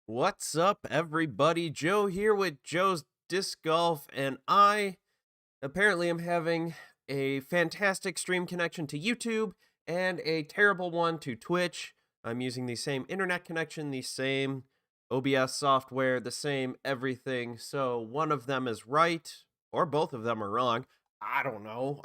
What's up, everybody? Joe here with Joe's Disc Golf, and I apparently am having a fantastic stream connection to YouTube and a terrible one to Twitch. I'm using the same internet connection, the same OBS software, the same everything. So one of them is right, or both of them are wrong. I don't know.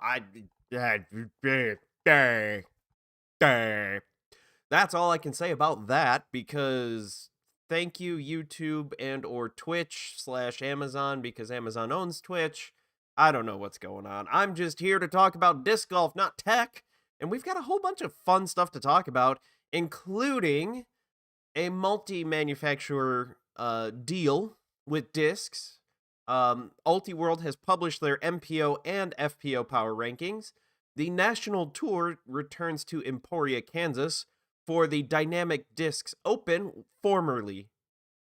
That's all I can say about that, because thank you YouTube and or Twitch/Amazon, because Amazon owns Twitch. I don't know what's going on. I'm just here to talk about disc golf, not tech. And we've got a whole bunch of fun stuff to talk about, including a multi-manufacturer deal with discs. Ultiworld has published their MPO and FPO Power Rankings. The national tour returns to Emporia, Kansas, for the Dynamic Discs Open, formerly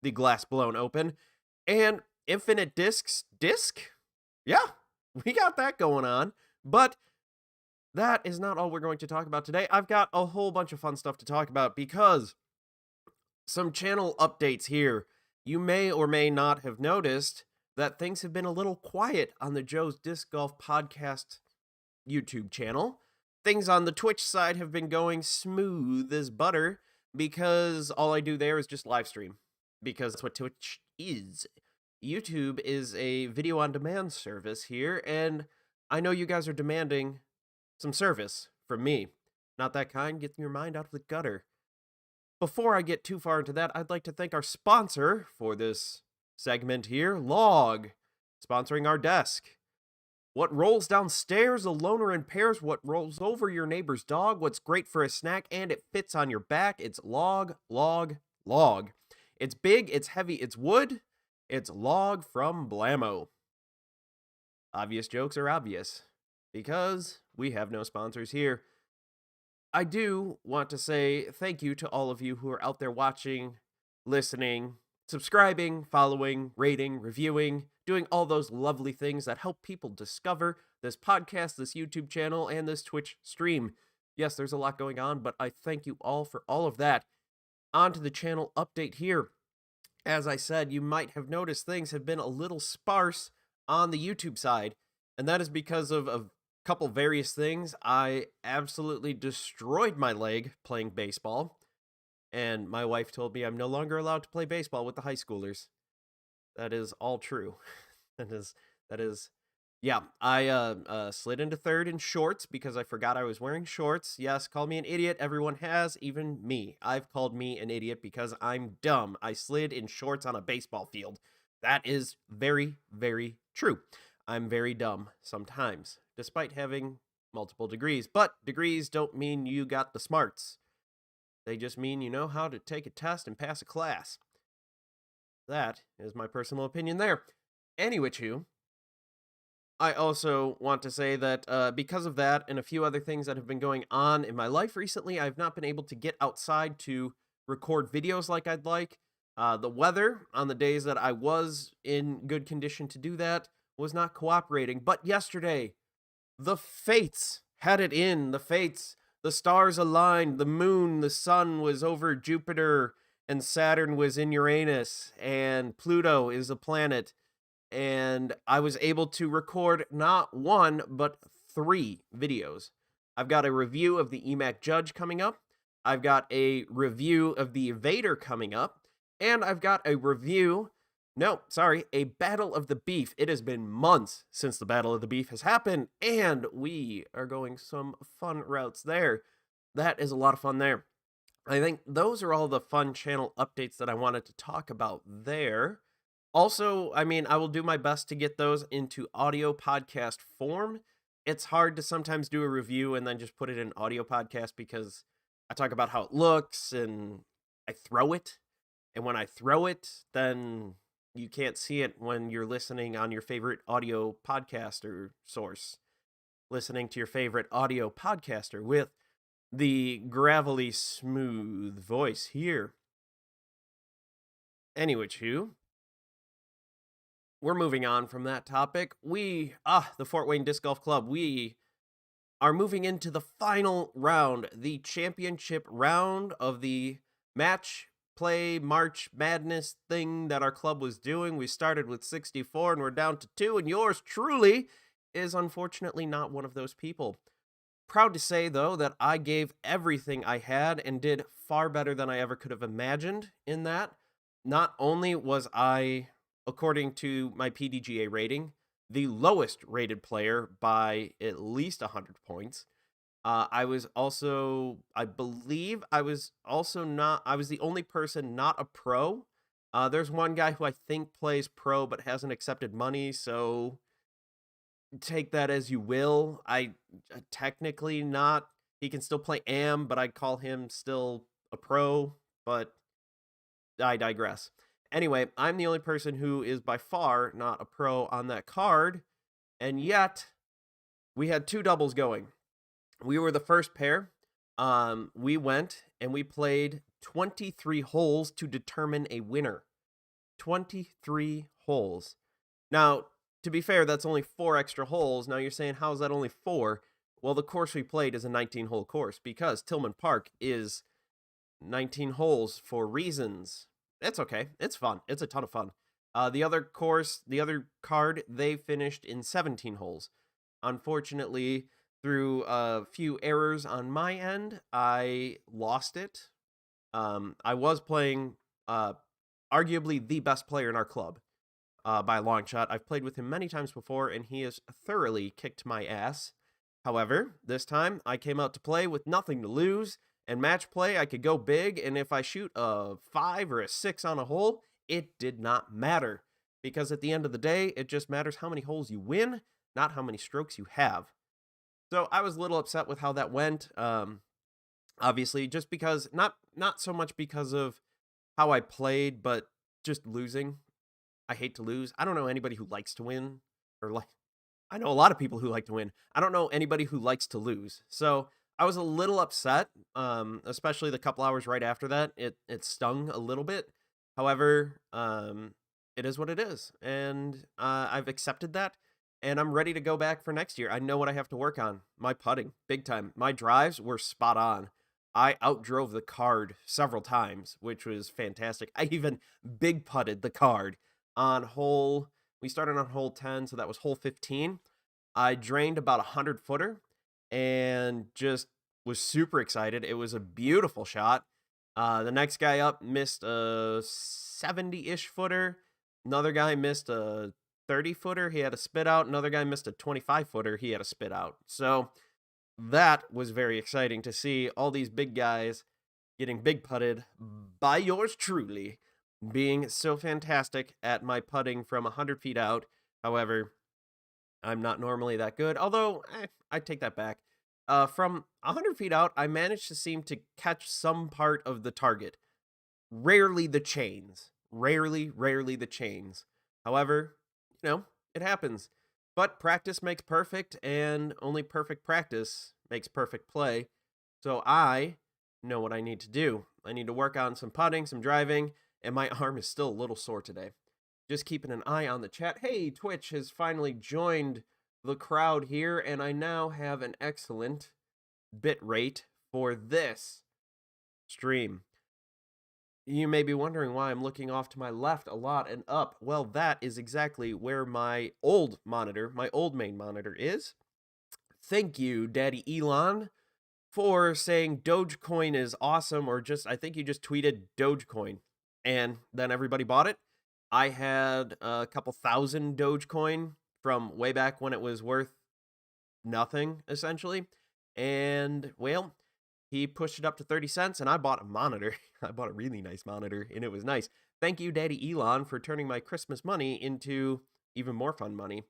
the Glass Blown Open, and Infinite Discs Disc? Yeah, we got that going on. But that is not all we're going to talk about today. I've got a whole bunch of fun stuff to talk about, because some channel updates here. You may or may not have noticed that things have been a little quiet on the Joe's Disc Golf Podcast YouTube channel. Things on the Twitch side have been going smooth as butter, because all I do there is just live stream, because that's what Twitch is. YouTube is a video on demand service here, and I know you guys are demanding some service from me. Not that kind, get your mind out of the gutter. Before I get too far into that, I'd like to thank our sponsor for this segment here, Log, sponsoring our desk. What rolls downstairs, a loner in pairs, what rolls over your neighbor's dog, what's great for a snack, and it fits on your back. It's Log, Log, Log. It's big, it's heavy, it's wood. It's Log from Blammo. Obvious jokes are obvious, because we have no sponsors here. I do want to say thank you to all of you who are out there watching, listening, subscribing, following, rating, reviewing, doing all those lovely things that help people discover this podcast, this YouTube channel, and this Twitch stream. Yes, there's a lot going on, but I thank you all for all of that. On to the channel update here. As I said, you might have noticed things have been a little sparse on the YouTube side, and that is because of a couple various things. I absolutely destroyed my leg playing baseball, and my wife told me I'm no longer allowed to play baseball with the high schoolers. That is all true. that is yeah, I slid into third in shorts because I forgot I was wearing shorts. Yes, call me an idiot. Everyone has, even me. I've called me an idiot because I'm dumb. I slid in shorts on a baseball field. That is very, very true. I'm very dumb sometimes, despite having multiple degrees. But degrees don't mean you got the smarts. They just mean you know how to take a test and pass a class. That is my personal opinion there. Anyway, I also want to say that because of that and a few other things that have been going on in my life recently, I've not been able to get outside to record videos like I'd like. The weather on the days that I was in good condition to do that was not cooperating. But yesterday, the fates had it in. The fates, the stars aligned, the moon, the sun was over Jupiter, and Saturn was in Uranus, and Pluto is a planet. And I was able to record not one, but 3 videos. I've got a review of the EMAC Judge coming up. I've got a review of the Evader coming up. And I've got a review, a Battle of the Beef. It has been months since the Battle of the Beef has happened, and we are going some fun routes there. That is a lot of fun there. I think those are all the fun channel updates that I wanted to talk about there. Also, I mean, I will do my best to get those into audio podcast form. It's hard to sometimes do a review and then just put it in audio podcast, because I talk about how it looks and I throw it. And when I throw it, then you can't see it when you're listening on your favorite audio podcaster source. Listening to your favorite audio podcaster with the gravelly smooth voice here. Anyway, we're moving on from that topic. The Fort Wayne Disc Golf Club, we are moving into the final round, the championship round of the match play March Madness thing that our club was doing. We started with 64 and we're down to 2, and yours truly is unfortunately not one of those people. Proud to say, though, that I gave everything I had and did far better than I ever could have imagined in that. Not only was I, according to my PDGA rating, the lowest rated player by at least 100 points. I was also, I believe, I was the only person not a pro. There's one guy who I think plays pro but hasn't accepted money, so take that as you will. I technically not. He can still play but I'd call him still a pro, but I digress. Anyway, I'm the only person who is by far not a pro on that card, and yet we had 2 doubles going. We were the first pair. We went and we played 23 holes to determine a winner. 23 holes. Now, to be fair, that's only 4 extra holes. Now you're saying, how is that only 4? Well, the course we played is a 19-hole course because Tillman Park is 19 holes for reasons. It's okay. It's fun. It's a ton of fun. The other card, they finished in 17 holes. Unfortunately, through a few errors on my end, I lost it. I was playing arguably the best player in our club by a long shot. I've played with him many times before, and he has thoroughly kicked my ass. However, this time I came out to play with nothing to lose, and match play I could go big, and if I shoot a 5 or a 6 on a hole, it did not matter. Because at the end of the day, it just matters how many holes you win, not how many strokes you have. So I was a little upset with how that went. Obviously, just because, not so much because of how I played, but just losing. I hate to lose. I don't know anybody who likes to win, I know a lot of people who like to win. I don't know anybody who likes to lose. So I was a little upset, especially the couple hours right after that. It stung a little bit. However, it is what it is, and I've accepted that, and I'm ready to go back for next year. I know what I have to work on. My putting, big time. My drives were spot on. I outdrove the card several times, which was fantastic. I even big putted the card on we started on hole 10, so that was hole 15. I drained about 100-footer and just was super excited. It was a beautiful shot. The next guy up missed a 70-ish footer. Another guy missed a 30-footer. He had a spit out. Another guy missed a 25-footer. He had a spit out. So that was very exciting to see all these big guys getting big putted by yours truly, being so fantastic at my putting from 100 feet out. However, I'm not normally that good, although I take that back. From 100 feet out, I managed to seem to catch some part of the target. Rarely the chains. Rarely the chains. However, it happens. But practice makes perfect, and only perfect practice makes perfect play. So I know what I need to do. I need to work on some putting, some driving, and my arm is still a little sore today. Just keeping an eye on the chat. Hey, Twitch has finally joined the crowd here, and I now have an excellent bit rate for this stream. You may be wondering why I'm looking off to my left a lot and up. Well, that is exactly where my old main monitor is. Thank you, Daddy Elon, for saying Dogecoin is awesome, or I think you just tweeted Dogecoin, and then everybody bought it. I had a couple thousand Dogecoin from way back when it was worth nothing, essentially. And, well, he pushed it up to 30 cents, and I bought a monitor. I bought a really nice monitor, and it was nice. Thank you, Daddy Elon, for turning my Christmas money into even more fun money.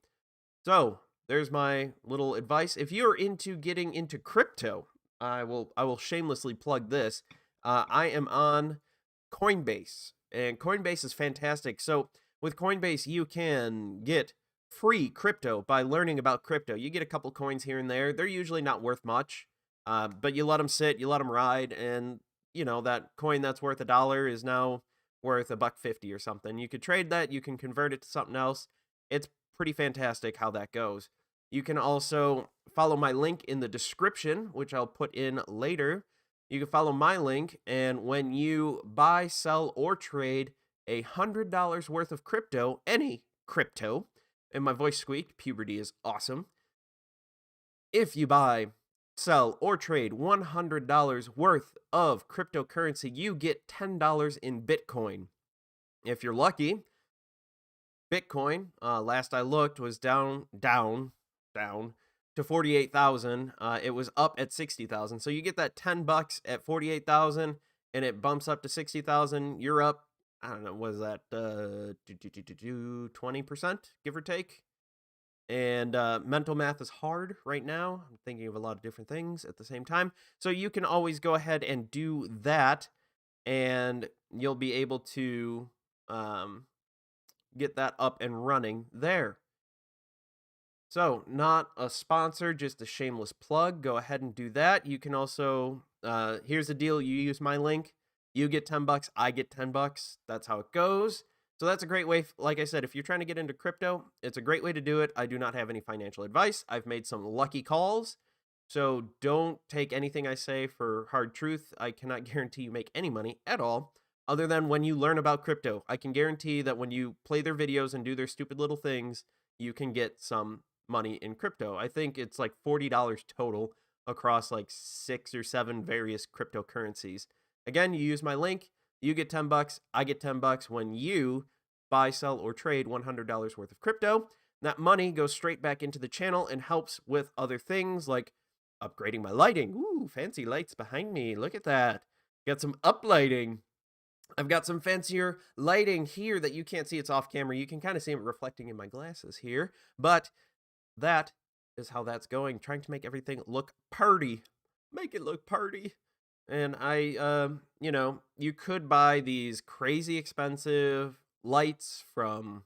So, there's my little advice. If you're into getting into crypto, I will shamelessly plug this. I am on Coinbase, and Coinbase is fantastic. So, with Coinbase, you can get free crypto by learning about crypto. You get a couple coins here and there. They're usually not worth much. But you let them sit, you let them ride, and that coin that's worth $1 is now worth $1.50 or something. You could trade that, you can convert it to something else. It's pretty fantastic how that goes. You can also follow my link in the description, which I'll put in later. you can follow my link, and when you buy, sell, or trade $100 worth of crypto, any crypto, and my voice squeaked, puberty is awesome. If you buy, sell, or trade $100 worth of cryptocurrency, you get $10 in Bitcoin. If you're lucky, Bitcoin, last I looked, was down to 48,000. It was up at 60,000. So you get that $10 at 48,000 and it bumps up to 60,000. You're up, I don't know, what is that? 20%, give or take. And mental math is hard right now. I'm thinking of a lot of different things at the same time. So you can always go ahead and do that, and you'll be able to get that up and running there. So, not a sponsor, just a shameless plug. Go ahead and do that. You can also, here's the deal. You use my link, you get $10, I get $10. That's how it goes. So that's a great way. Like I said, if you're trying to get into crypto, it's a great way to do it. I do not have any financial advice. I've made some lucky calls. So don't take anything I say for hard truth. I cannot guarantee you make any money at all, other than when you learn about crypto. I can guarantee that when you play their videos and do their stupid little things, you can get some money in crypto. I think it's like $40 total across like 6 or 7 various cryptocurrencies. Again, you use my link, you get $10, I get $10 when you buy, sell, or trade $100 worth of crypto. That money goes straight back into the channel and helps with other things like upgrading my lighting. Ooh, fancy lights behind me. Look at that. Got some uplighting. I've got some fancier lighting here that you can't see. It's off camera. You can kind of see it reflecting in my glasses here. But that is how that's going. Trying to make everything look purty. Make it look purty. And you could buy these crazy expensive lights from,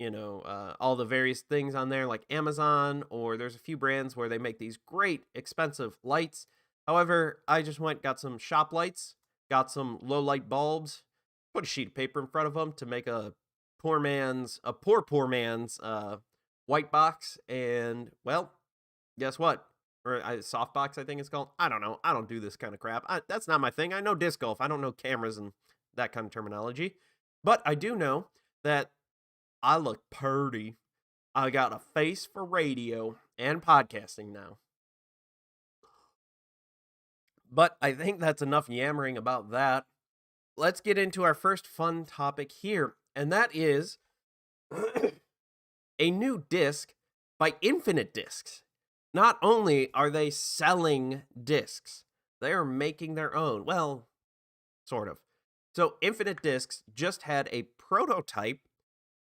all the various things on there like Amazon, or there's a few brands where they make these great expensive lights. However, I just got some shop lights, got some low light bulbs, put a sheet of paper in front of them to make a poor man's white box, and well, guess what? Or softbox, I think it's called. I don't know. I don't do this kind of crap. That's not my thing. I know disc golf. I don't know cameras and that kind of terminology. But I do know that I look purty. I got a face for radio and podcasting now. But I think that's enough yammering about that. Let's get into our first fun topic here, and that is a new disc by Infinite Discs. Not only are they selling discs, they are making their own. Well, sort of. So Infinite Discs just had a prototype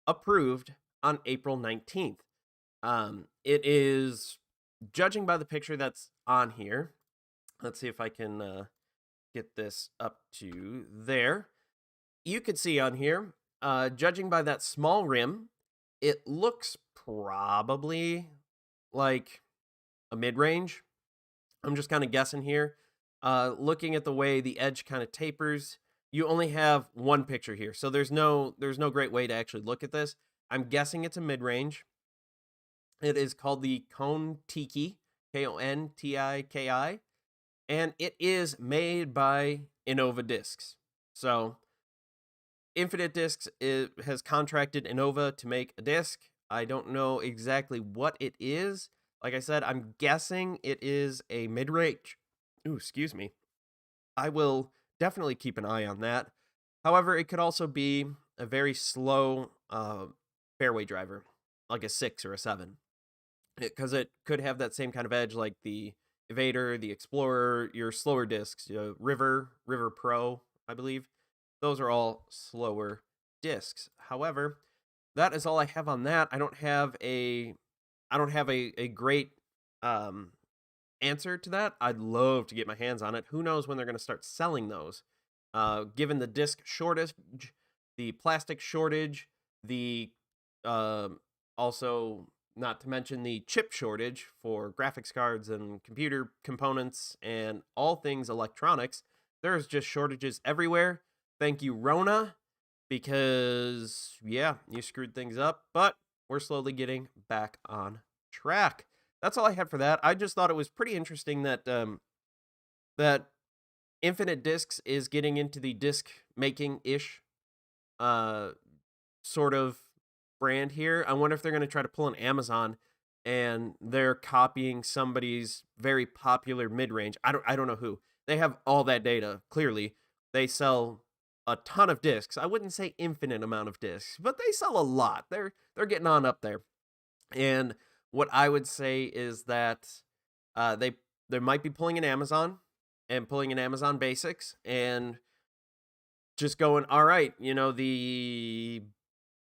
approved on April 19th. It is, judging by the picture that's on here, let's see if I can get this up to there. You could see on here, judging by that small rim, it looks probably like a mid-range. I'm just kind of guessing here. Looking at the way the edge kind of tapers, you only have one picture here, so there's no great way to actually look at this. I'm guessing it's a mid-range. It is called the Kontiki, Kontiki, and it is made by Innova Discs. So Infinite Discs has contracted Innova to make a disc. I don't know exactly what it is. Like I said, I'm guessing it is a mid-range. Ooh, excuse me. I will definitely keep an eye on that. However, it could also be a very slow fairway driver, like a 6 or a 7. Because it could have that same kind of edge like the Evader, the Explorer, your slower discs, River Pro, I believe. Those are all slower discs. However, that is all I have on that. I don't have a great answer to that. I'd love to get my hands on it. Who knows when they're going to start selling those? Given the disc shortage, the plastic shortage, the also not to mention the chip shortage for graphics cards and computer components and all things electronics, there's just shortages everywhere. Thank you, Rona, because, yeah, you screwed things up, but we're slowly getting back on track. That's all I had for that. I just thought it was pretty interesting that that Infinite Discs is getting into the disc making-ish sort of brand here. I wonder if they're going to try to pull an Amazon and they're copying somebody's very popular mid-range. I don't know who. They have all that data, clearly. They sell a ton of discs. I wouldn't say infinite amount of discs, but they sell a lot. They're getting on up there. And what I would say is that they might be pulling an Amazon and pulling an Amazon Basics and just going, all right, the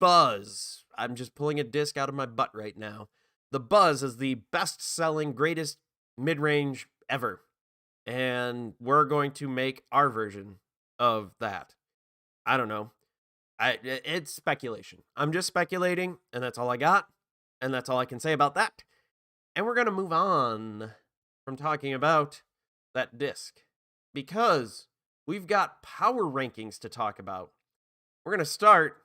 Buzz. I'm just pulling a disc out of my butt right now. The Buzz is the best-selling, greatest mid-range ever. And we're going to make our version of that. I don't know. It's speculation. I'm just speculating, and that's all I got. And that's all I can say about that. And we're going to move on from talking about that disc, because we've got power rankings to talk about. We're going to start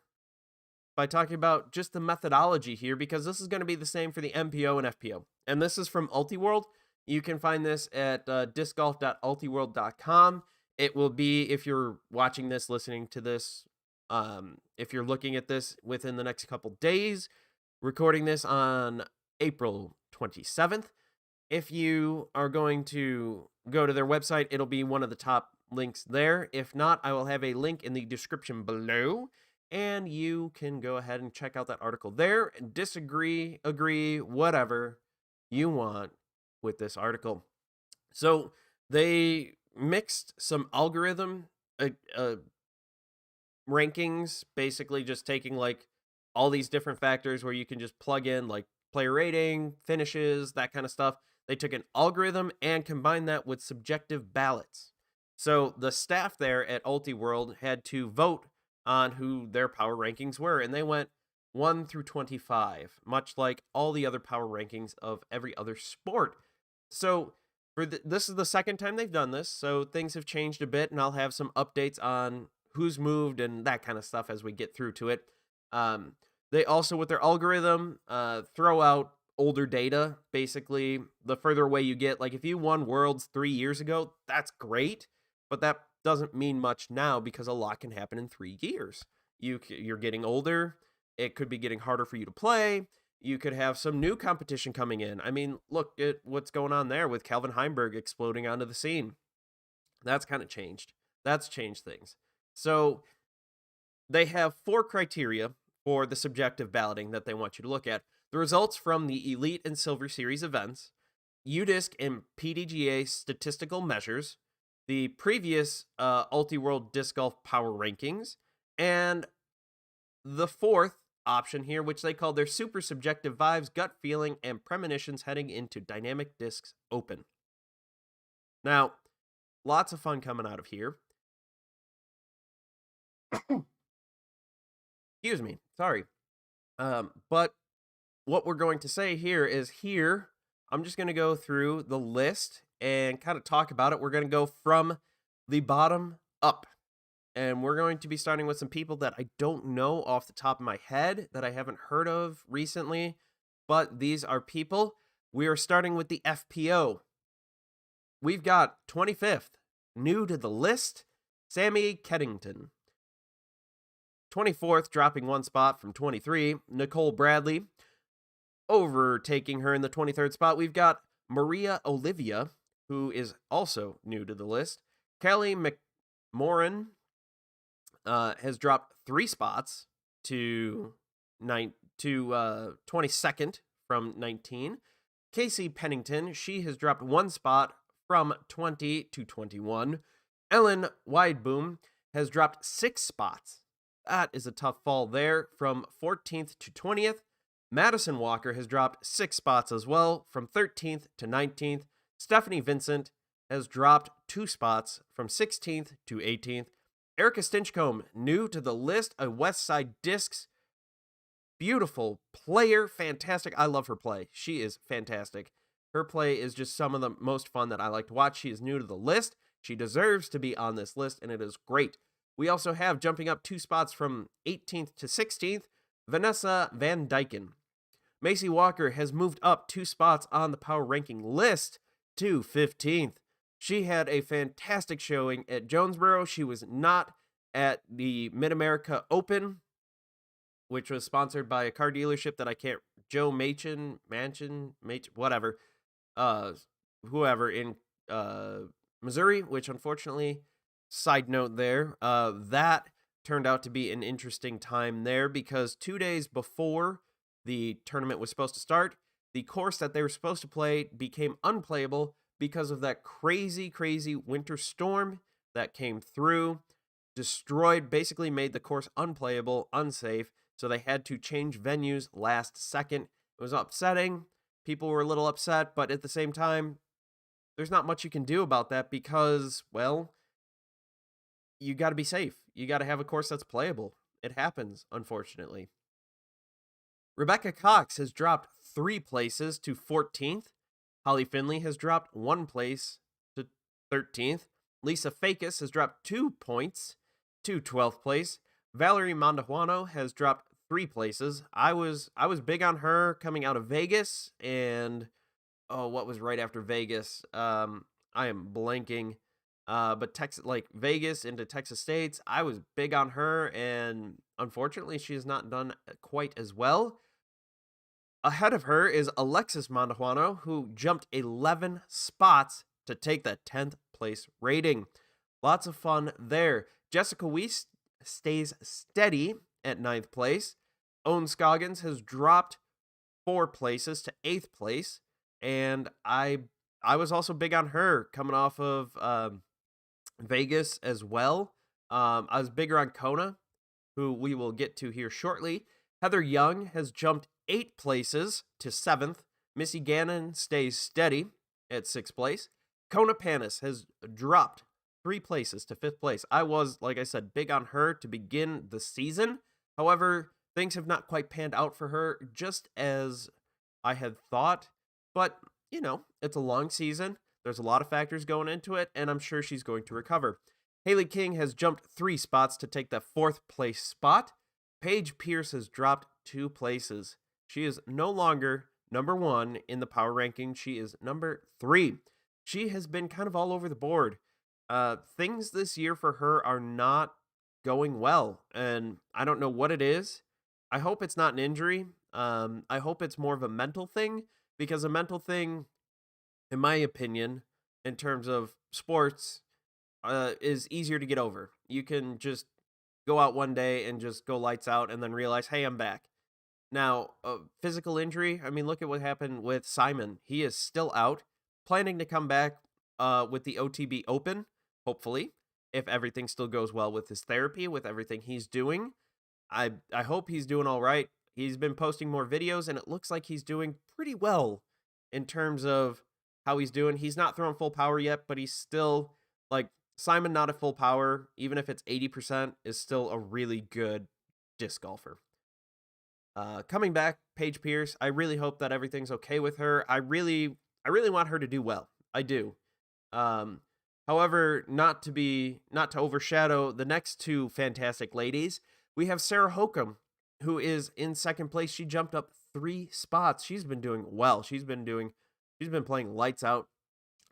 by talking about just the methodology here, because this is going to be the same for the MPO and FPO. And this is from Ultiworld. You can find this at discgolf.ultiworld.com. It will be, if you're watching this, listening to this, if you're looking at this within the next couple days, recording this on April 27th. If you are going to go to their website, it'll be one of the top links there. If not, I will have a link in the description below, and you can go ahead and check out that article there and disagree, agree, whatever you want with this article. So they mixed some algorithm rankings, basically just taking like all these different factors where you can just plug in like player rating, finishes, that kind of stuff. They took an algorithm and combined that with subjective ballots. So the staff there at Ultiworld had to vote on who their power rankings were, and they went 1 through 25, much like all the other power rankings of every other sport. So this is the second time they've done this, so things have changed a bit, and I'll have some updates on who's moved and that kind of stuff as we get through to it. They also, with their algorithm, throw out older data. Basically, the further away you get, like if you won Worlds 3 years ago, that's great, but that doesn't mean much now because a lot can happen in 3 years. You're getting older. It could be getting harder for you to play. You could have some new competition coming in. I mean, look at what's going on there with Calvin Heimberg exploding onto the scene. That's kind of changed. That's changed things. So they have 4 criteria for the subjective balloting that they want you to look at. The results from the Elite and Silver Series events, UDisc and PDGA statistical measures, the previous Ultiworld Disc Golf Power Rankings, and the 4th option here, which they call their super subjective vibes, gut feeling, and premonitions heading into Dynamic Discs Open. Now, lots of fun coming out of here. Excuse me, sorry. But what we're going to say here is I'm just going to go through the list and kind of talk about it. We're going to go from the bottom up. And we're going to be starting with some people that I don't know off the top of my head, that I haven't heard of recently. But these are people. We are starting with the FPO. We've got 25th, new to the list, Sammy Keddington. 24th, dropping 1 spot from 23, Nicole Bradley. Overtaking her in the 23rd spot, we've got Maria Olivia, who is also new to the list. Kelly McMoran has dropped 3 spots to 22nd from 19. Casey Pennington, she has dropped 1 spot from 20 to 21. Ellen Wideboom has dropped 6 spots. That is a tough fall there, from 14th to 20th. Madison Walker has dropped 6 spots as well, from 13th to 19th. Stephanie Vincent has dropped 2 spots, from 16th to 18th. Erica Stinchcomb, new to the list, a Westside Discs. Beautiful player, fantastic. I love her play. She is fantastic. Her play is just some of the most fun that I like to watch. She is new to the list. She deserves to be on this list, and it is great. We also have, jumping up 2 spots from 18th to 16th, Vanessa Van Dyken. Macy Walker has moved up 2 spots on the power ranking list to 15th. She had a fantastic showing at Jonesboro. She was not at the Mid-America Open, which was sponsored by a car dealership that I can't, Joe Machin, whatever, uh, whoever in uh, Missouri, which unfortunately, side note there, that turned out to be an interesting time there because 2 days before the tournament was supposed to start, the course that they were supposed to play became unplayable because of that crazy, crazy winter storm that came through, destroyed, basically made the course unplayable, unsafe. So they had to change venues last second. It was upsetting. People were a little upset, but at the same time, there's not much you can do about that because, well, you got to be safe. You got to have a course that's playable. It happens, unfortunately. Rebecca Cox has dropped 3 places to 14th. Holly Finley has dropped 1 place to 13th. Lisa Fakis has dropped 2 points to 12th place. Valerie Mandajuano has dropped 3 places. I was big on her coming out of Vegas, and what was right after Vegas? I am blanking. But Texas, like Vegas into Texas States, I was big on her, and unfortunately, she has not done quite as well. Ahead of her is Alexis Mandajuano, who jumped 11 spots to take that 10th place rating. Lots of fun there. Jessica Weiss stays steady at 9th place. Owen Scoggins has dropped 4 places to 8th place. And I was also big on her coming off of Vegas as well. I was bigger on Kona, who we will get to here shortly. Heather Young has jumped 8 places to 7th. Missy Gannon stays steady at 6th place. Kona Panis has dropped 3 places to 5th place. I was, like I said, big on her to begin the season. However, things have not quite panned out for her just as I had thought. But, you know, it's a long season. There's a lot of factors going into it, and I'm sure she's going to recover. Haley King has jumped 3 spots to take the 4th place spot. Paige Pierce has dropped 2 places. She is no longer number 1 in the power ranking. She is number 3. She has been kind of all over the board. Things this year for her are not going well, and I don't know what it is. I hope it's not an injury. I hope it's more of a mental thing, because a mental thing, in my opinion, in terms of sports, is easier to get over. You can just go out one day and just go lights out and then realize, hey, I'm back. Now, physical injury, I mean, look at what happened with Simon. He is still out, planning to come back with the OTB Open, hopefully, if everything still goes well with his therapy, with everything he's doing. I hope he's doing all right. He's been posting more videos, and it looks like he's doing pretty well in terms of how he's doing. He's not throwing full power yet, but he's still, like, Simon not at full power, even if it's 80%, is still a really good disc golfer. Coming back, Paige Pierce, I really hope that everything's okay with her. I really want her to do well. I do. However, not to overshadow the next 2 fantastic ladies, we have Sarah Hokum, who is in 2nd place. She jumped up 3 spots. She's been doing well. She's been playing lights out.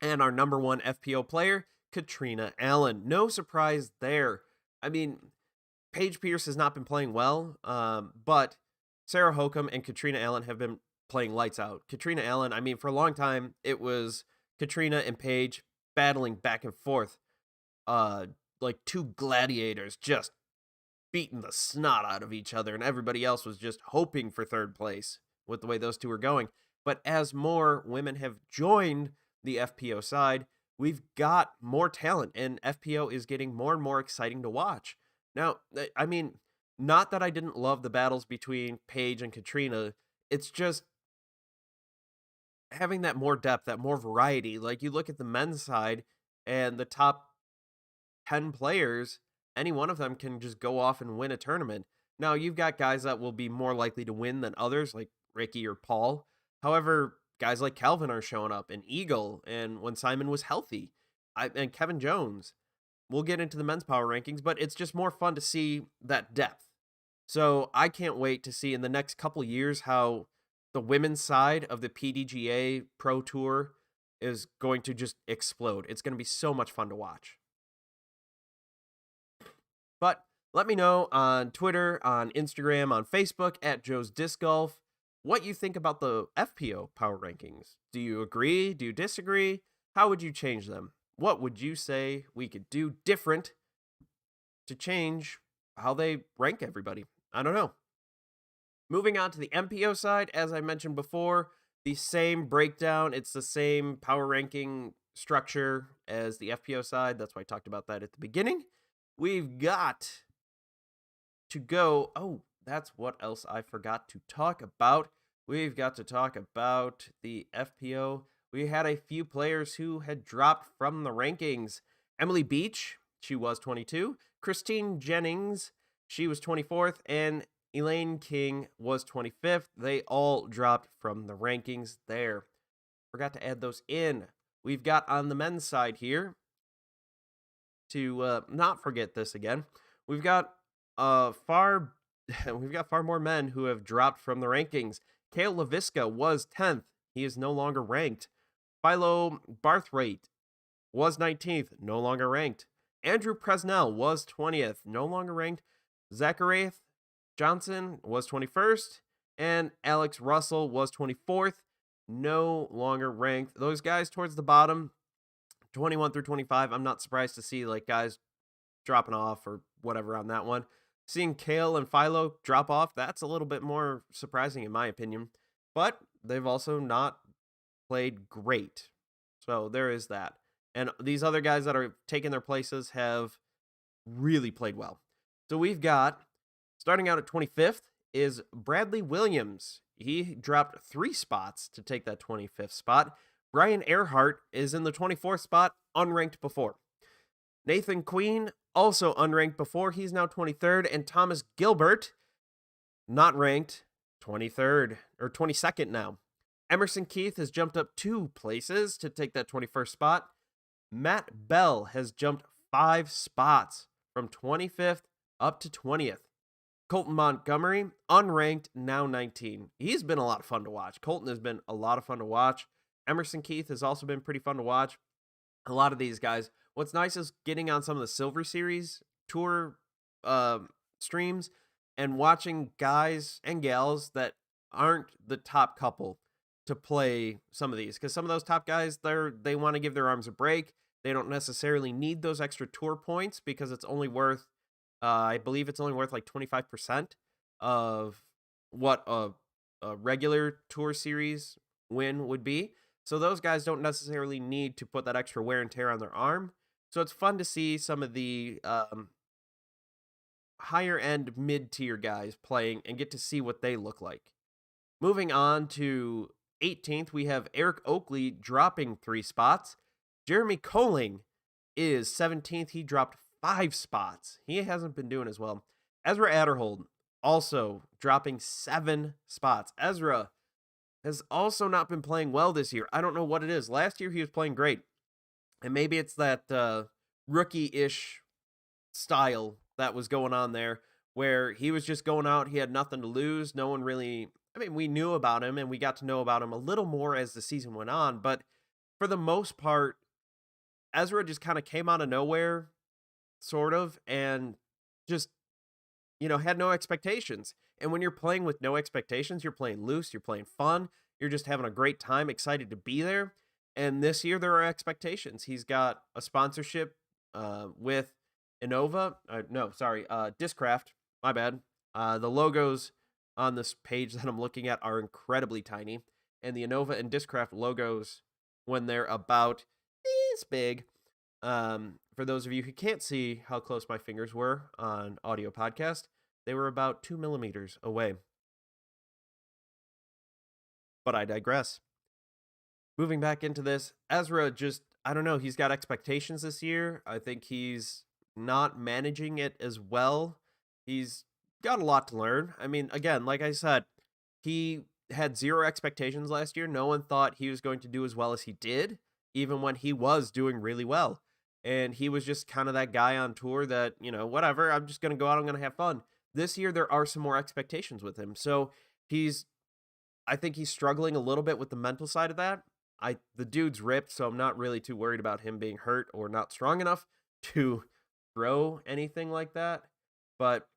And our number 1 FPO player, Katrina Allen. No surprise there. I mean, Paige Pierce has not been playing well, but Sarah Hokum and Katrina Allen have been playing lights out. Katrina Allen, I mean, for a long time, it was Katrina and Paige battling back and forth, like 2 gladiators just beating the snot out of each other, and everybody else was just hoping for 3rd place with the way those 2 were going. But as more women have joined the FPO side, we've got more talent, and FPO is getting more and more exciting to watch. Now, I mean, not that I didn't love the battles between Paige and Katrina, it's just having that more depth, that more variety. Like, you look at the men's side, and the top 10 players, any one of them can just go off and win a tournament. Now, you've got guys that will be more likely to win than others, like Ricky or Paul. However, guys like Calvin are showing up, and Eagle, and when Simon was healthy, and Kevin Jones. We'll get into the men's power rankings, but it's just more fun to see that depth. So I can't wait to see in the next couple years how the women's side of the PDGA Pro Tour is going to just explode. It's going to be so much fun to watch. But let me know on Twitter, on Instagram, on Facebook at Joe's Disc Golf what you think about the FPO Power Rankings. Do you agree? Do you disagree? How would you change them? What would you say we could do different to change how they rank everybody? I don't know. Moving on to the MPO side, as I mentioned before, the same breakdown. It's the same power ranking structure as the FPO side. That's why I talked about that at the beginning. We've got to go. Oh, that's what else I forgot to talk about. We've got to talk about the FPO. We had a few players who had dropped from the rankings. Emily Beach, she was 22. Christine Jennings, she was 24th. And Elaine King was 25th. They all dropped from the rankings there. Forgot to add those in. We've got on the men's side here, to not forget this again, we've got far more men who have dropped from the rankings. Cale LaVisca was 10th. He is no longer ranked. Philo Barthwaite was 19th, no longer ranked. Andrew Presnell was 20th, no longer ranked. Zachary Johnson was 21st, and Alex Russell was 24th, no longer ranked. Those guys towards the bottom, 21 through 25, I'm not surprised to see like guys dropping off or whatever on that one. Seeing Kale and Philo drop off, that's a little bit more surprising in my opinion. But they've also not played great. So there is that. And these other guys that are taking their places have really played well. So we've got, starting out at 25th, is Bradley Williams. He dropped 3 spots to take that 25th spot. Brian Earhart is in the 24th spot, unranked before. Nathan Queen, also unranked before. He's now 23rd. And Thomas Gilbert, not ranked, 23rd, or 22nd now. Emerson Keith has jumped up 2 places to take that 21st spot. Matt Bell has jumped 5 spots from 25th up to 20th. Colton Montgomery, unranked, now 19. He's been a lot of fun to watch. Colton has been a lot of fun to watch. Emerson Keith has also been pretty fun to watch. A lot of these guys. What's nice is getting on some of the Silver Series tour streams and watching guys and gals that aren't the top couple to play some of these. Because some of those top guys, they want to give their arms a break. They don't necessarily need those extra tour points because it's only worth, I believe it's only worth like 25% of what a regular tour series win would be. So those guys don't necessarily need to put that extra wear and tear on their arm. So it's fun to see some of the higher end mid-tier guys playing and get to see what they look like. Moving on to 18th, we have Eric Oakley dropping 3 spots. Jeremy Coling is 17th. He dropped 5 spots. He hasn't been doing as well. Ezra Adderhold also dropping 7 spots. Ezra has also not been playing well this year. I don't know what it is. Last year he was playing great. And maybe it's that rookie-ish style that was going on there where he was just going out. He had nothing to lose. No one really, I mean, we knew about him and we got to know about him a little more as the season went on. But for the most part, Ezra just kind of came out of nowhere, sort of, and just, had no expectations. And when you're playing with no expectations, you're playing loose, you're playing fun, you're just having a great time, excited to be there. And this year there are expectations. He's got a sponsorship with Innova. Discraft. My bad. The logos on this page that I'm looking at are incredibly tiny. And the Innova and Discraft logos, when they're about this big, for those of you who can't see how close my fingers were on audio podcast, they were about 2 millimeters away. But I digress. Moving back into this, Ezra just, I don't know, he's got expectations this year. I think he's not managing it as well. He's got a lot to learn. I mean, again, like I said, he had 0 expectations last year. No one thought he was going to do as well as he did, even when he was doing really well. And he was just kind of that guy on tour that, whatever, I'm just going to go out, I'm going to have fun. This year, there are some more expectations with him. So I think he's struggling a little bit with the mental side of that. the dude's ripped, so I'm not really too worried about him being hurt or not strong enough to throw anything like that. But,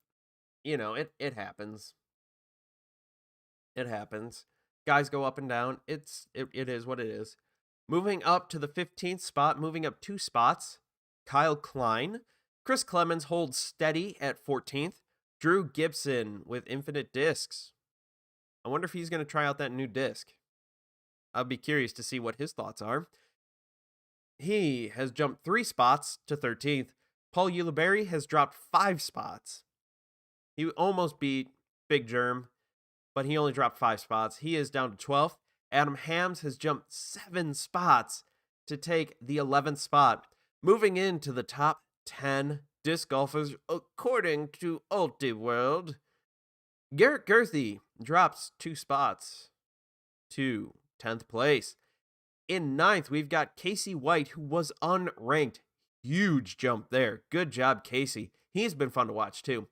it happens. It happens. Guys go up and down. It is what it is. Moving up to the 15th spot, moving up 2 spots, Kyle Klein. Chris Clemens holds steady at 14th. Drew Gibson with Infinite Discs. I wonder if he's going to try out that new disc. I'd be curious to see what his thoughts are. He has jumped 3 spots to 13th. Paul Ulibarri has dropped 5 spots. He almost beat Big Germ, but he only dropped 5 spots. He is down to 12th. Adam Hams has jumped 7 spots to take the 11th spot. Moving into the top 10 disc golfers according to Ultiworld, Garrett Gerthy drops 2 spots to 10th place. In 9th, we've got Casey White, who was unranked. Huge jump there. Good job, Casey. He's been fun to watch, too.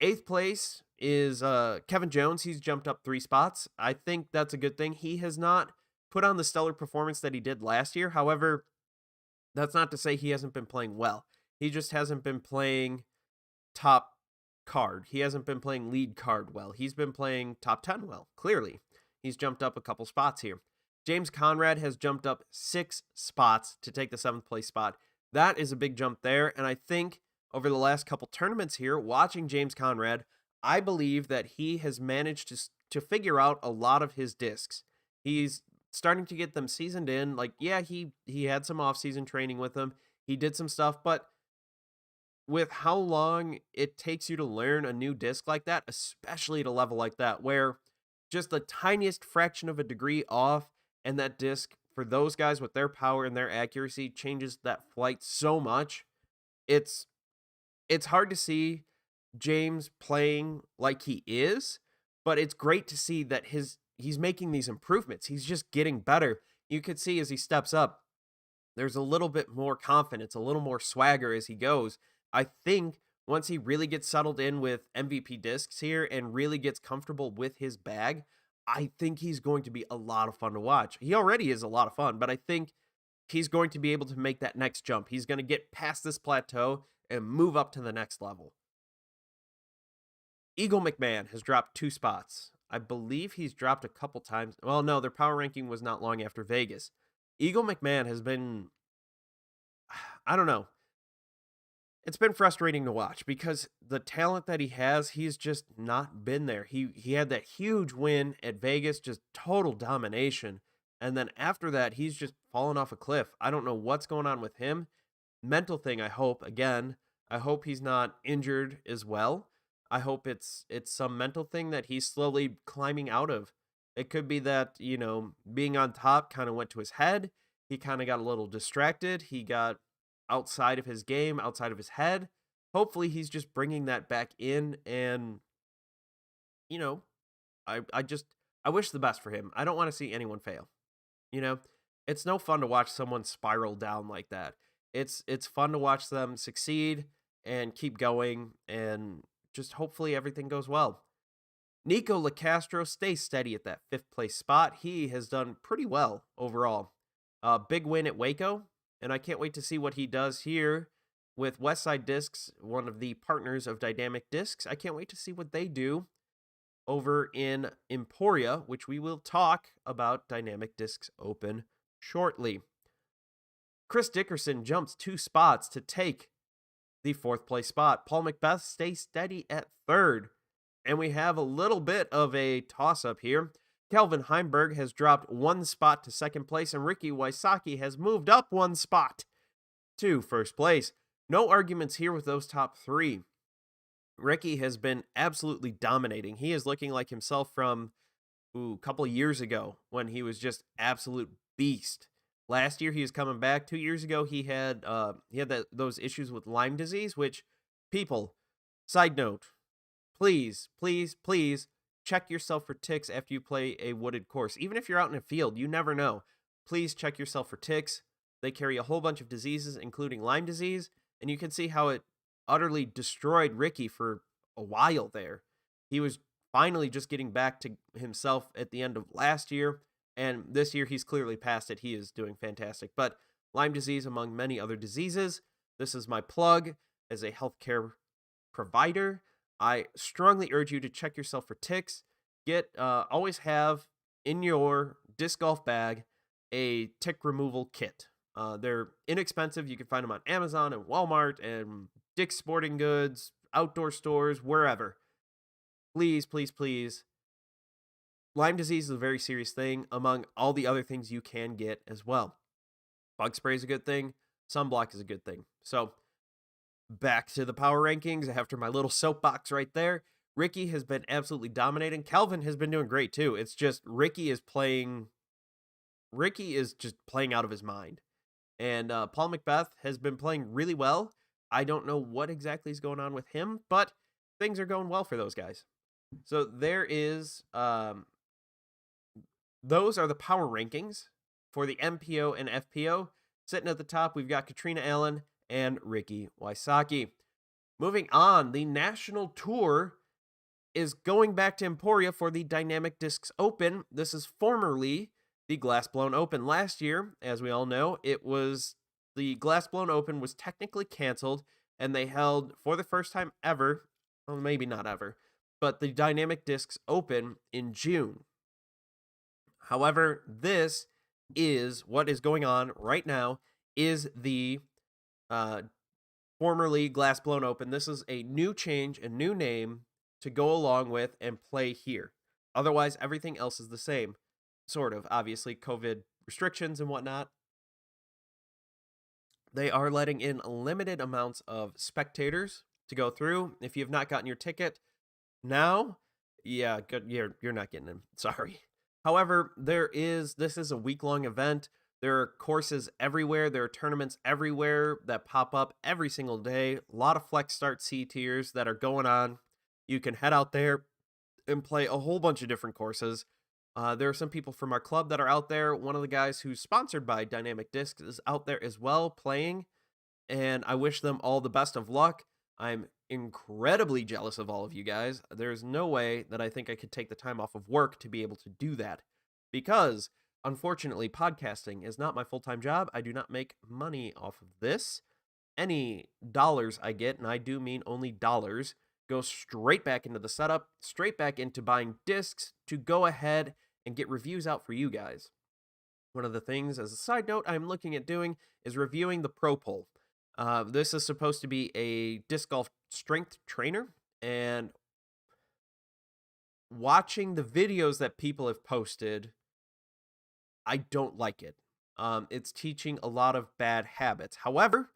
8th place is Kevin Jones. He's jumped up 3 spots. I think that's a good thing. He has not put on the stellar performance that he did last year. However, that's not to say he hasn't been playing well. He just hasn't been playing top card. He hasn't been playing lead card well. He's been playing top 10 well, clearly. He's jumped up a couple spots here. James Conrad has jumped up 6 spots to take the 7th place spot. That is a big jump there, and I think over the last couple tournaments here, watching James Conrad, I believe that he has managed to figure out a lot of his discs. He's starting to get them seasoned in. Like, yeah, he had some off-season training with them. He did some stuff, but with how long it takes you to learn a new disc like that, especially at a level like that, where just the tiniest fraction of a degree off, and that disc, for those guys with their power and their accuracy, changes that flight so much. It's hard to see James playing like he is, but it's great to see that he's making these improvements. He's just getting better. You could see as he steps up, there's a little bit more confidence, a little more swagger as he goes. I think once he really gets settled in with MVP discs here and really gets comfortable with his bag, I think he's going to be a lot of fun to watch. He already is a lot of fun, but I think he's going to be able to make that next jump. He's going to get past this plateau and move up to the next level. Eagle McMahon has dropped 2 spots. I believe he's dropped a couple times. Well, no, their power ranking was not long after Vegas. Eagle McMahon has been, I don't know. It's been frustrating to watch because the talent that he has, he's just not been there. He had that huge win at Vegas, just total domination. And then after that, he's just fallen off a cliff. I don't know what's going on with him. Mental thing, I hope. Again, I hope he's not injured as well. I hope it's some mental thing that he's slowly climbing out of. It could be that, being on top kind of went to his head. He kind of got a little distracted. He got outside of his game, outside of his head. Hopefully he's just bringing that back in, and I wish the best for him. I don't want to see anyone fail. It's no fun to watch someone spiral down like that. It's fun to watch them succeed and keep going, and just hopefully everything goes well. Nico LaCastro stays steady at that 5th place spot. He has done pretty well overall. Big win at Waco, and I can't wait to see what he does here with Westside Discs, one of the partners of Dynamic Discs. I can't wait to see what they do over in Emporia, which we will talk about Dynamic Discs Open shortly. Chris Dickerson jumps 2 spots to take the 4th place spot. Paul Macbeth stays steady at 3rd. And we have a little bit of a toss-up here. Calvin Heimberg has dropped 1 spot to 2nd place, and Ricky Wysocki has moved up 1 spot to 1st place. No arguments here with those top 3. Ricky has been absolutely dominating. He is looking like himself from a couple of years ago when he was just absolute beast. Last year he was coming back. 2 years ago he had those issues with Lyme disease, which, people, side note, please check yourself for ticks after you play a wooded course. Even if you're out in a field, you never know. Please check yourself for ticks. They carry a whole bunch of diseases, including Lyme disease, and you can see how it utterly destroyed Ricky for a while there. He was finally just getting back to himself at the end of last year, And this year, he's clearly passed it. He is doing fantastic. But Lyme disease, among many other diseases, this is my plug as a healthcare provider. I strongly urge you to check yourself for ticks. Always have in your disc golf bag a tick removal kit. They're inexpensive. You can find them on Amazon and Walmart and Dick's Sporting Goods, outdoor stores, wherever. Please, please, please. Lyme disease is a very serious thing among all the other things you can get as well. Bug spray is a good thing. Sunblock is a good thing. So back to the power rankings after my little soapbox right there. Ricky has been absolutely dominating. Calvin has been doing great too. It's just Ricky is just playing out of his mind. And Paul Macbeth has been playing really well. I don't know what exactly is going on with him, but things are going well for those guys. So there is, those are the power rankings for the MPO and FPO. Sitting at the top, we've got Katrina Allen and Ricky Wysocki. Moving on, the national tour is going back to Emporia for the Dynamic Discs Open. This is formerly the Glassblown Open. Last year, as we all know, the Glassblown Open was technically canceled, and they held, for the first time ever, well, maybe not ever, but the Dynamic Discs Open in June. However, this is what is going on right now, is the formerly Glassblown Open. This is a new change, a new name to go along with and play here. Otherwise, everything else is the same. Sort of, obviously, COVID restrictions and whatnot. They are letting in limited amounts of spectators to go through. If you have not gotten your ticket now, yeah, good, you're not getting in. Sorry. However, this is a week-long event. There are courses everywhere. There are tournaments everywhere that pop up every single day. A lot of Flex Start C tiers that are going on. You can head out there and play a whole bunch of different courses. There are some people from our club that are out there. One of the guys who's sponsored by Dynamic Discs is out there as well playing, and I wish them all the best of luck. I'm incredibly jealous of all of you guys. There's no way that I think I could take the time off of work to be able to do that, because unfortunately, podcasting is not my full-time job. I do not make money off of this. Any dollars I get, and I do mean only dollars, go straight back into the setup, straight back into buying discs to go ahead and get reviews out for you guys. One of the things, as a side note, I'm looking at doing is reviewing the Pro Pole. This is supposed to be a disc golf strength trainer, and watching the videos that people have posted, I don't like it. It's teaching a lot of bad habits. However,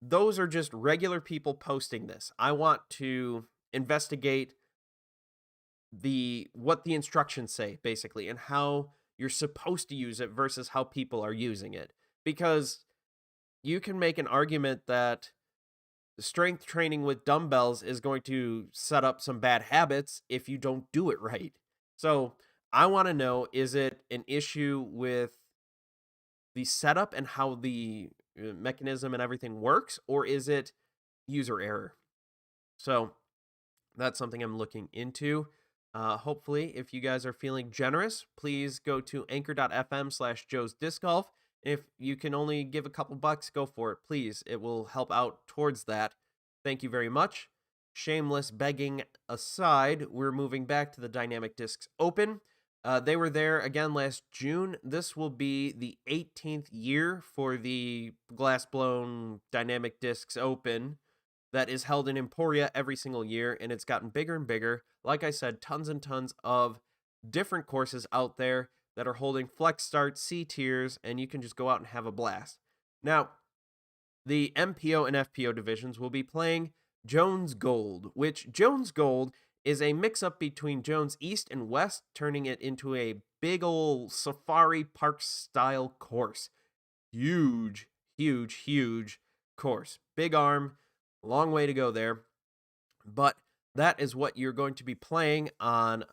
those are just regular people posting this. I want to investigate what the instructions say, basically, and how you're supposed to use it versus how people are using it. Because you can make an argument that strength training with dumbbells is going to set up some bad habits if you don't do it right. So I want to know, is it an issue with the setup and how the mechanism and everything works, or is it user error? So that's something I'm looking into. Hopefully, if you guys are feeling generous, please go to anchor.fm/Joe's Disc Golf. If you can only give a couple bucks, go for it, please. It will help out towards that. Thank you very much. Shameless begging aside, we're moving back to the Dynamic Discs Open. They were there again last June. This will be the 18th year for the Glassblown Dynamic Discs Open that is held in Emporia every single year, and it's gotten bigger and bigger. Like I said, tons and tons of different courses out there that are holding Flex Start C tiers, and you can just go out and have a blast. Now, the MPO and FPO divisions will be playing Jones Gold, which Jones Gold is a mix-up between Jones East and West, turning it into a big old safari park-style course. Huge, huge, huge course. Big arm, long way to go there. But that is what you're going to be playing on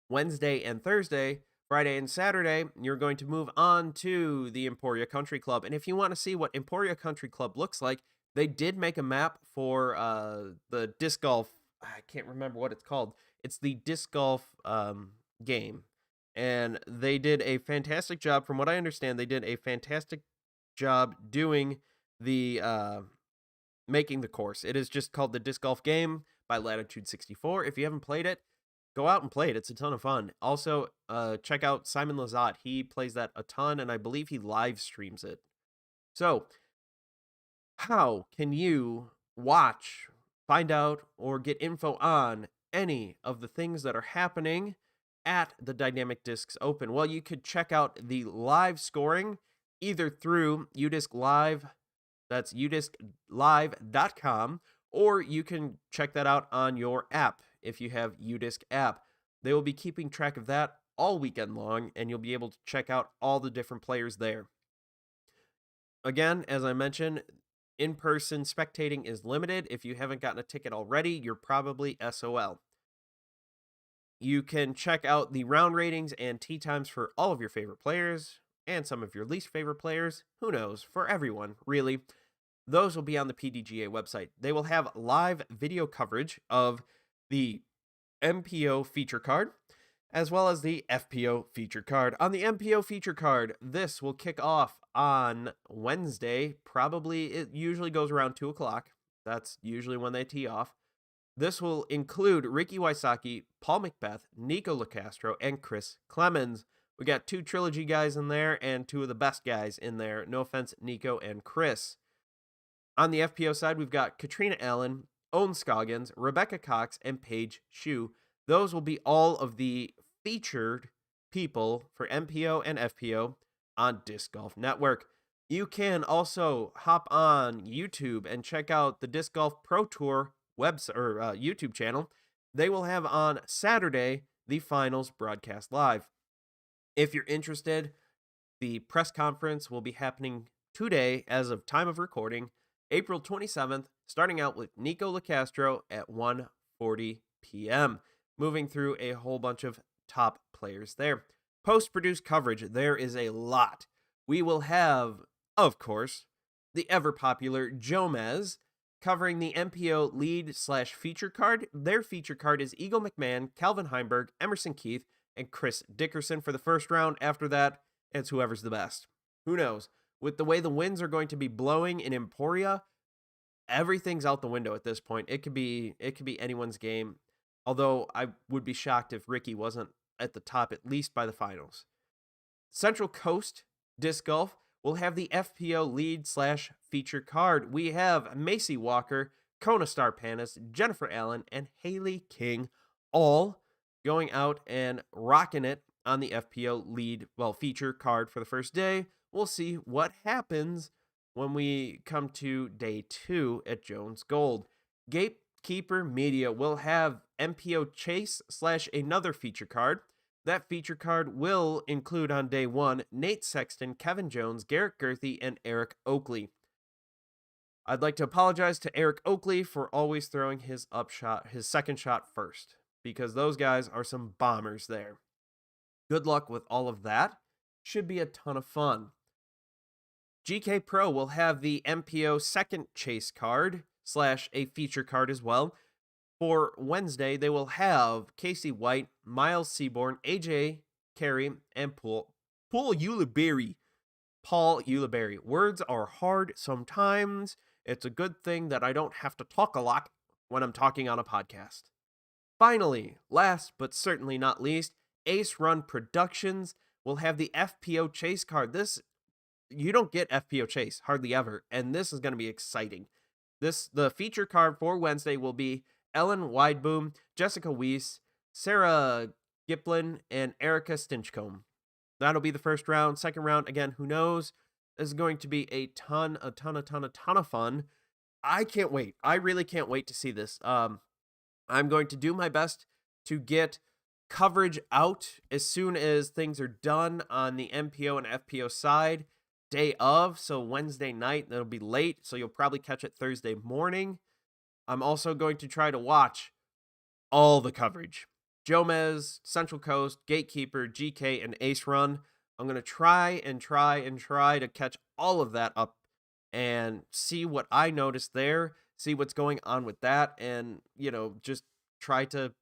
Wednesday and Thursday. Friday and Saturday, you're going to move on to the Emporia Country Club. And if you want to see what Emporia Country Club looks like, they did make a map for the disc golf. I can't remember what it's called. It's the disc golf game. and they did a fantastic job. From what I understand, they did a fantastic job doing the making the course. It is just called the Disc Golf Game by Latitude 64. If you haven't played it, go out and play it. It's a ton of fun. Also, check out Simon Lazat. He plays that a ton, and I believe he live streams it. So, how can you watch, find out, or get info on any of the things that are happening at the Dynamic Discs Open? Well, you could check out the live scoring either through UDisc Live, that's udisclive.com, or you can check that out on your app if you have UDisc app. They will be keeping track of that all weekend long, and you'll be able to check out all the different players there. Again, as I mentioned, in-person spectating is limited. If you haven't gotten a ticket already, you're probably SOL. You can check out the round ratings and tee times for all of your favorite players and some of your least favorite players. Who knows? For everyone, really. Those will be on the PDGA website. They will have live video coverage of the MPO feature card, as well as the FPO feature card. On the MPO feature card, this will kick off on Wednesday. Probably, it usually goes around 2 o'clock. That's usually when they tee off. This will include Ricky Wysocki, Paul Macbeth, Nico Locastro, and Chris Clemens. We got 2 trilogy guys in there and 2 of the best guys in there. No offense, Nico and Chris. On the FPO side, we've got Katrina Allen, Owen Scoggins, Rebecca Cox, and Paige Shue. Those will be all of the featured people for MPO and FPO on Disc Golf Network. You can also hop on YouTube and check out the Disc Golf Pro Tour website or YouTube channel. They will have on Saturday the finals broadcast live. If you're interested, the press conference will be happening today as of time of recording, April 27th, starting out with Nico Locastro at 1:40 p.m., moving through a whole bunch of top players there. Post-produced coverage, there is a lot. We will have, of course, the ever-popular Jomez covering the MPO lead/feature card. Their feature card is Eagle McMahon, Calvin Heimberg, Emerson Keith, and Chris Dickerson for the first round. After that, it's whoever's the best. Who knows? With the way the winds are going to be blowing in Emporia, everything's out the window at this point. It could be anyone's game. Although I would be shocked if Ricky wasn't at the top, at least by the finals. Central Coast Disc Golf will have the FPO lead/feature card. We have Macy Walker, Kona Star Panis, Jennifer Allen, and Haley King all going out and rocking it on the FPO feature card for the first day. We'll see what happens when we come to day 2 at Jones Gold. Gatekeeper Media will have MPO Chase / another feature card. That feature card will include on day 1 Nate Sexton, Kevin Jones, Garrett Gerthy, and Eric Oakley. I'd like to apologize to Eric Oakley for always throwing his second shot first, because those guys are some bombers there. Good luck with all of that. Should be a ton of fun. GK Pro will have the MPO second chase card / a feature card as well. For Wednesday, they will have Casey White, Miles Seaborn, AJ Carey, and Paul Ulibarri. Paul Ulibarri. Words are hard sometimes. It's a good thing that I don't have to talk a lot when I'm talking on a podcast. Finally, last but certainly not least, Ace Run Productions will have the FPO Chase card. You don't get FPO Chase hardly ever, and this is going to be exciting. The feature card for Wednesday will be Ellen Wideboom, Jessica Weiss, Sarah Giplin, and Erica Stinchcomb. That'll be the first round. Second round, again, who knows? This is going to be a ton of fun. I can't wait. I really can't wait to see this. I'm going to do my best to get coverage out as soon as things are done on the MPO and FPO side. Day of, so Wednesday night. That'll be late, so you'll probably catch it Thursday morning. I'm also going to try to watch all the coverage. Jomez, Central Coast, Gatekeeper, GK, and Ace Run. I'm going to try to catch all of that up and see what I noticed there, see what's going on with that, and, just try to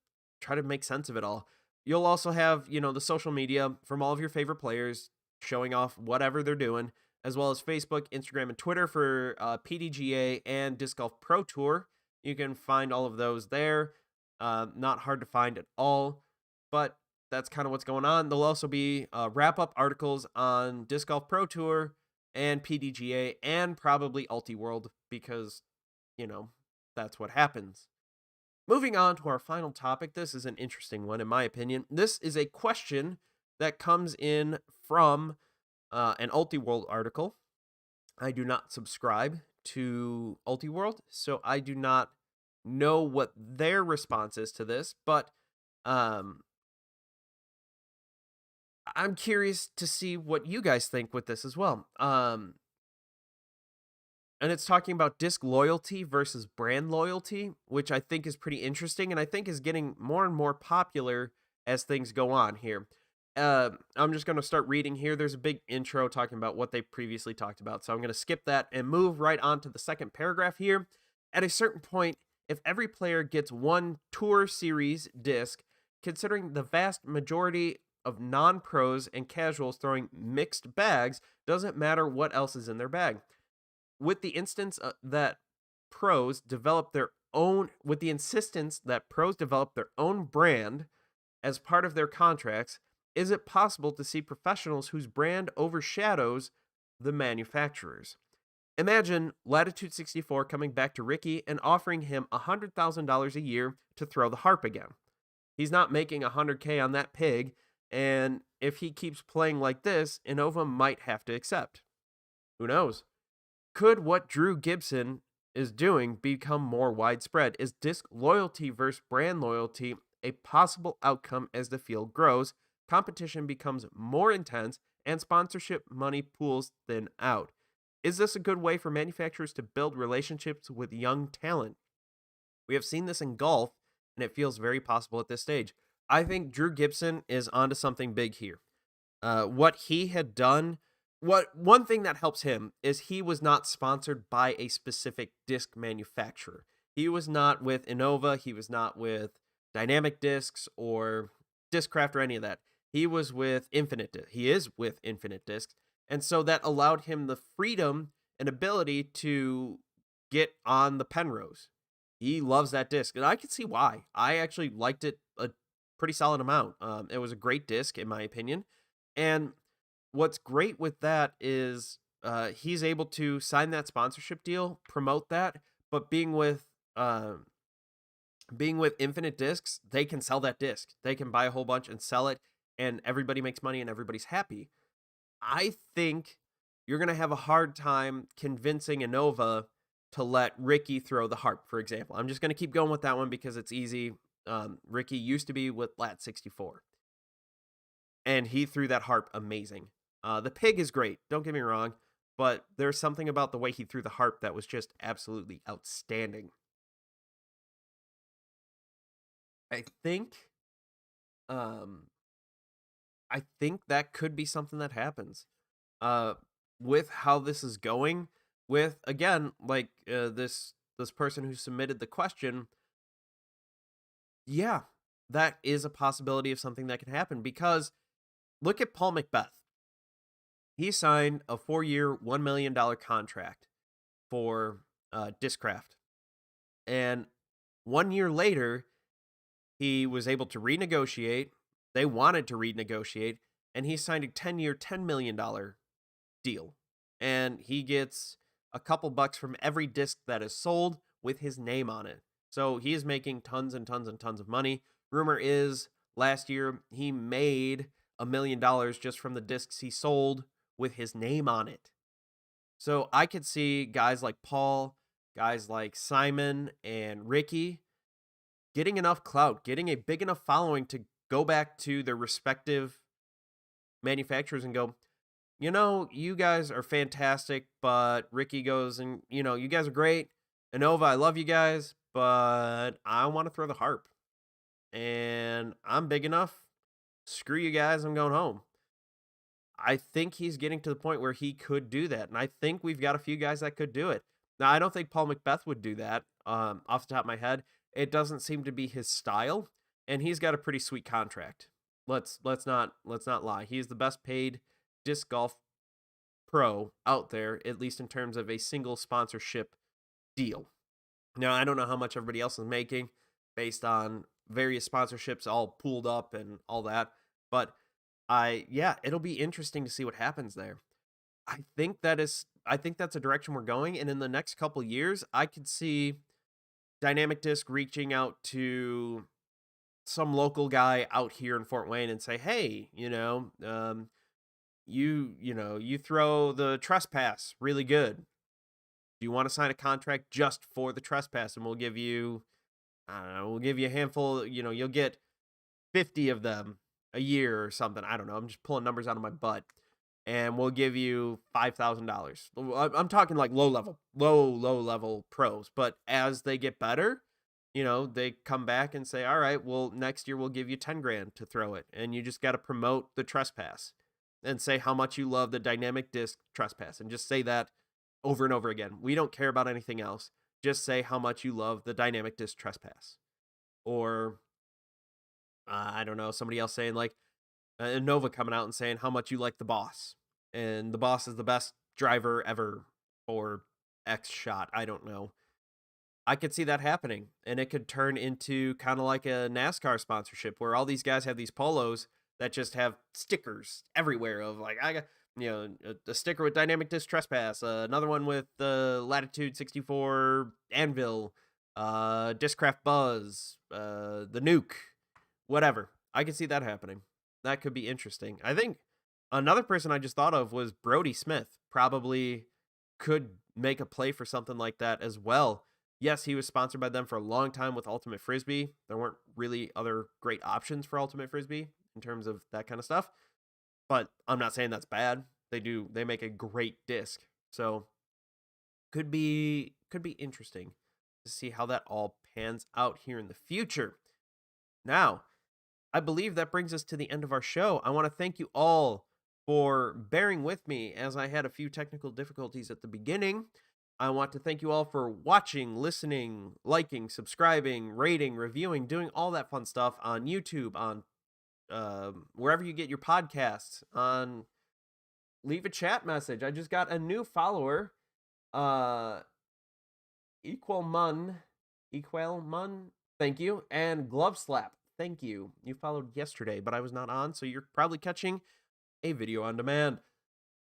make sense of it all. You'll also have, the social media from all of your favorite players showing off whatever they're doing, as well as Facebook, Instagram, and Twitter for PDGA and Disc Golf Pro Tour. You can find all of those there. Not hard to find at all, but that's kind of what's going on. There'll also be wrap-up articles on Disc Golf Pro Tour and PDGA and probably Ulti-World because, that's what happens. Moving on to our final topic. This is an interesting one, in my opinion. This is a question that comes in from an Ulti-World article. I do not subscribe to Ulti-World, so I do not know what their response is to this, but I'm curious to see what you guys think with this as well. And it's talking about disc loyalty versus brand loyalty, which I think is pretty interesting and I think is getting more and more popular as things go on here. I'm just going to start reading here. There's a big intro talking about what they previously talked about. So I'm going to skip that and move right on to the second paragraph here. At a certain point, if every player gets one Tour Series disc, considering the vast majority of non-pros and casuals throwing mixed bags, doesn't matter what else is in their bag. With the insistence that pros develop their own brand as part of their contracts, is it possible to see professionals whose brand overshadows the manufacturers? Imagine Latitude 64 coming back to Ricky and offering him $100,000 a year to throw the harp again. He's not making $100K on that pig, and if he keeps playing like this, Innova might have to accept. Who knows? Could what Drew Gibson is doing become more widespread? Is disc loyalty versus brand loyalty a possible outcome as the field grows, competition becomes more intense, and sponsorship money pools thin out? Is this a good way for manufacturers to build relationships with young talent? We have seen this in golf, and it feels very possible at this stage. I think Drew Gibson is onto something big here. What he had done, one thing that helps him is he was not sponsored by a specific disc manufacturer. He was not with Innova. He was not with Dynamic Discs or Discraft or any of that. He was with He is with Infinite Discs. And so that allowed him the freedom and ability to get on the Penrose. He loves that disc, and I can see why. I actually liked it a pretty solid amount. It was a great disc, in my opinion. And what's great with that is he's able to sign that sponsorship deal, promote that, but being with Infinite Discs, they can sell that disc. They can buy a whole bunch and sell it, and everybody makes money and everybody's happy. I think you're going to have a hard time convincing Innova to let Ricky throw the harp, for example. I'm just going to keep going with that one because it's easy. Ricky used to be with Lat 64, and he threw that harp amazing. The pig is great, don't get me wrong, but there's something about the way he threw the harp that was just absolutely outstanding. I think that could be something that happens. With how this is going, with again, like this person who submitted the question, yeah, that is a possibility of something that can happen because look at Paul Macbeth. He signed a 4-year, $1 million contract for Discraft. And 1 year later, he was able to renegotiate. They wanted to renegotiate, and he signed a 10-year, $10 million deal. And he gets a couple bucks from every disc that is sold with his name on it. So he is making tons and tons and tons of money. Rumor is last year he made $1 million just from the discs he sold with his name on it. So I could see guys like Paul, guys like Simon and Ricky getting enough clout, getting a big enough following to go back to their respective manufacturers and go, you guys are fantastic, but Ricky goes and, you guys are great. Innova, I love you guys, but I want to throw the harp. And I'm big enough. Screw you guys, I'm going home. I think he's getting to the point where he could do that. And I think we've got a few guys that could do it. Now, I don't think Paul Macbeth would do that off the top of my head. It doesn't seem to be his style. And he's got a pretty sweet contract. Let's not lie. He's the best paid disc golf pro out there, at least in terms of a single sponsorship deal. Now, I don't know how much everybody else is making based on various sponsorships all pooled up and all that, but yeah, it'll be interesting to see what happens there. I think that's a direction we're going, and in the next couple years, I could see Dynamic Disc reaching out to some local guy out here in Fort Wayne and say, "Hey, you throw the trespass really good. Do you want to sign a contract just for the trespass, and we'll give you, I don't know, we'll give you a handful, you'll get 50 of them a year or something. I don't know. I'm just pulling numbers out of my butt. And we'll give you $5,000. I'm talking like low level pros. But as they get better, they come back and say, all right, well, next year we'll give you 10 grand to throw it. And you just got to promote the trespass and say how much you love the dynamic disc trespass, and just say that over and over again. We don't care about anything else. Just say how much you love the dynamic disc trespass. Or I don't know, somebody else saying like Nova coming out and saying how much you like the boss, and the boss is the best driver ever for X shot. I don't know. I could see that happening, and it could turn into kind of like a NASCAR sponsorship where all these guys have these polos that just have stickers everywhere of like, I got, a sticker with dynamic disc trespass, another one with the Latitude 64 anvil, Discraft Buzz, the nuke, whatever. I could see that happening. That could be interesting. I think another person I just thought of was Brody Smith. Probably could make a play for something like that as well. Yes, he was sponsored by them for a long time with Ultimate Frisbee. There weren't really other great options for Ultimate Frisbee in terms of that kind of stuff. But I'm not saying that's bad. They make a great disc. So could be interesting to see how that all pans out here in the future. Now, I believe that brings us to the end of our show. I want to thank you all for bearing with me as I had a few technical difficulties at the beginning. I want to thank you all for watching, listening, liking, subscribing, rating, reviewing, doing all that fun stuff on YouTube, on wherever you get your podcasts. Leave a chat message. I just got a new follower, Equal Mun. Thank you, and Glove Slap. Thank you. You followed yesterday, but I was not on, so you're probably catching a video on demand.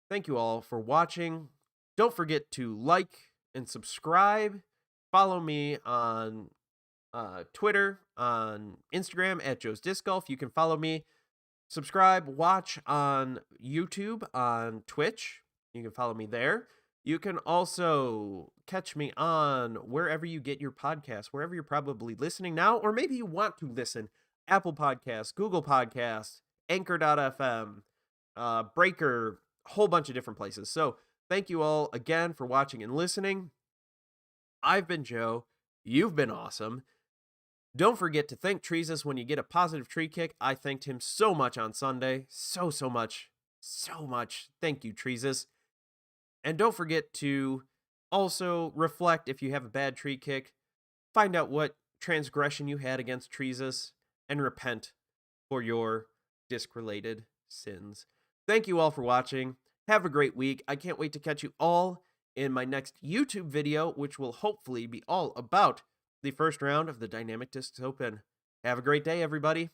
Thank you all for watching. Don't forget to like and subscribe. Follow me on Twitter, on Instagram at Joe's Disc Golf. You can follow me, subscribe, watch on YouTube, on Twitch. You can follow me there. You can also catch me on wherever you get your podcasts, wherever you're probably listening now, or maybe you want to listen. Apple Podcasts, Google Podcasts, Anchor.fm, Breaker, a whole bunch of different places. So thank you all again for watching and listening. I've been Joe. You've been awesome. Don't forget to thank Treesus when you get a positive tree kick. I thanked him so much on Sunday. So much. Thank you, Treesus. And don't forget to also reflect if you have a bad tree kick. Find out what transgression you had against Treesus and repent for your disc-related sins. Thank you all for watching. Have a great week. I can't wait to catch you all in my next YouTube video, which will hopefully be all about the first round of the Dynamic Discs Open. Have a great day, everybody.